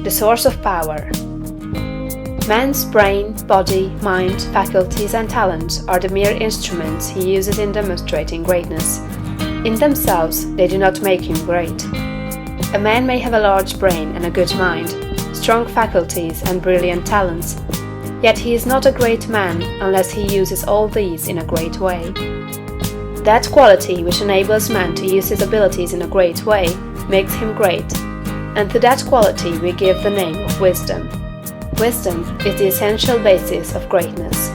The source of power. Man's brain, body, mind, faculties and talents are the mere instruments he uses in demonstrating greatness. In themselves, they do not make him great. A man may have a large brain and a good mind, strong faculties and brilliant talents, yet he is not a great man unless he uses all these in a great way. That quality which enables man to use his abilities in a great way makes him great, and to that quality we give the name of wisdom. Wisdom is the essential basis of greatness.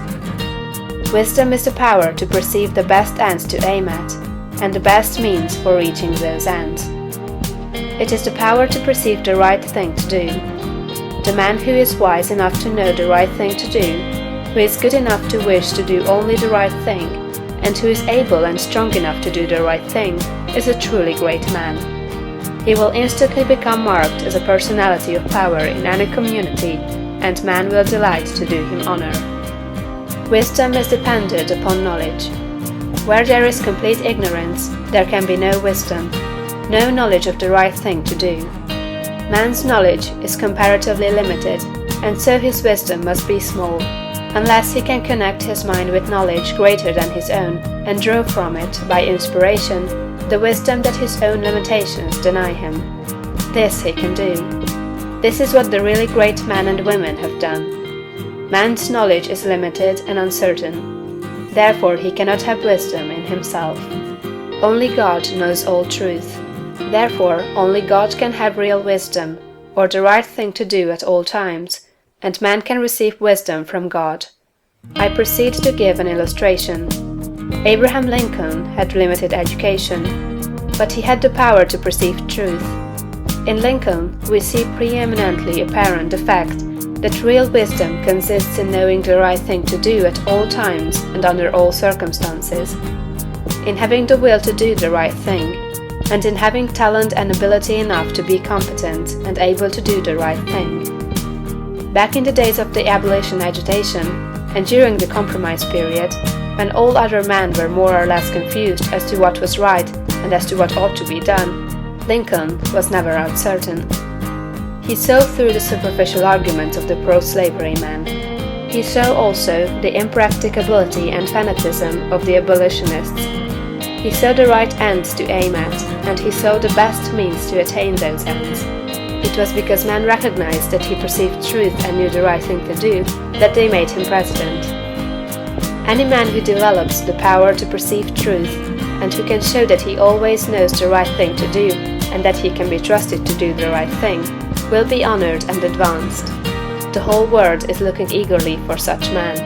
Wisdom is the power to perceive the best ends to aim at, and the best means for reaching those ends. It is the power to perceive the right thing to do. The man who is wise enough to know the right thing to do, who is good enough to wish to do only the right thing, and who is able and strong enough to do the right thing, is a truly great man. He will instantly become marked as a personality of power in any community, and man will delight to do him honor. Wisdom is dependent upon knowledge. Where there is complete ignorance, there can be no wisdom, no knowledge of the right thing to do. Man's knowledge is comparatively limited, and so his wisdom must be small, unless he can connect his mind with knowledge greater than his own, and draw from it, by inspiration, the wisdom that his own limitations deny him. This he can do. This is what the really great men and women have done. Man's knowledge is limited and uncertain. Therefore he cannot have wisdom in himself. Only God knows all truth. Therefore only God can have real wisdom, or the right thing to do at all times, and man can receive wisdom from God. I proceed to give an illustration. Abraham Lincoln had limited education, but he had the power to perceive truth. In Lincoln, we see preeminently apparent the fact that real wisdom consists in knowing the right thing to do at all times and under all circumstances, in having the will to do the right thing, and in having talent and ability enough to be competent and able to do the right thing. Back in the days of the abolition agitation, and during the compromise period, when all other men were more or less confused as to what was right and as to what ought to be done, Lincoln was never uncertain. He saw through the superficial arguments of the pro-slavery men. He saw also the impracticability and fanaticism of the abolitionists. He saw the right ends to aim at, and he saw the best means to attain those ends. It was because men recognized that he perceived truth and knew the right thing to do that they made him president. Any man who develops the power to perceive truth, and who can show that he always knows the right thing to do, and that he can be trusted to do the right thing, will be honored and advanced. The whole world is looking eagerly for such men.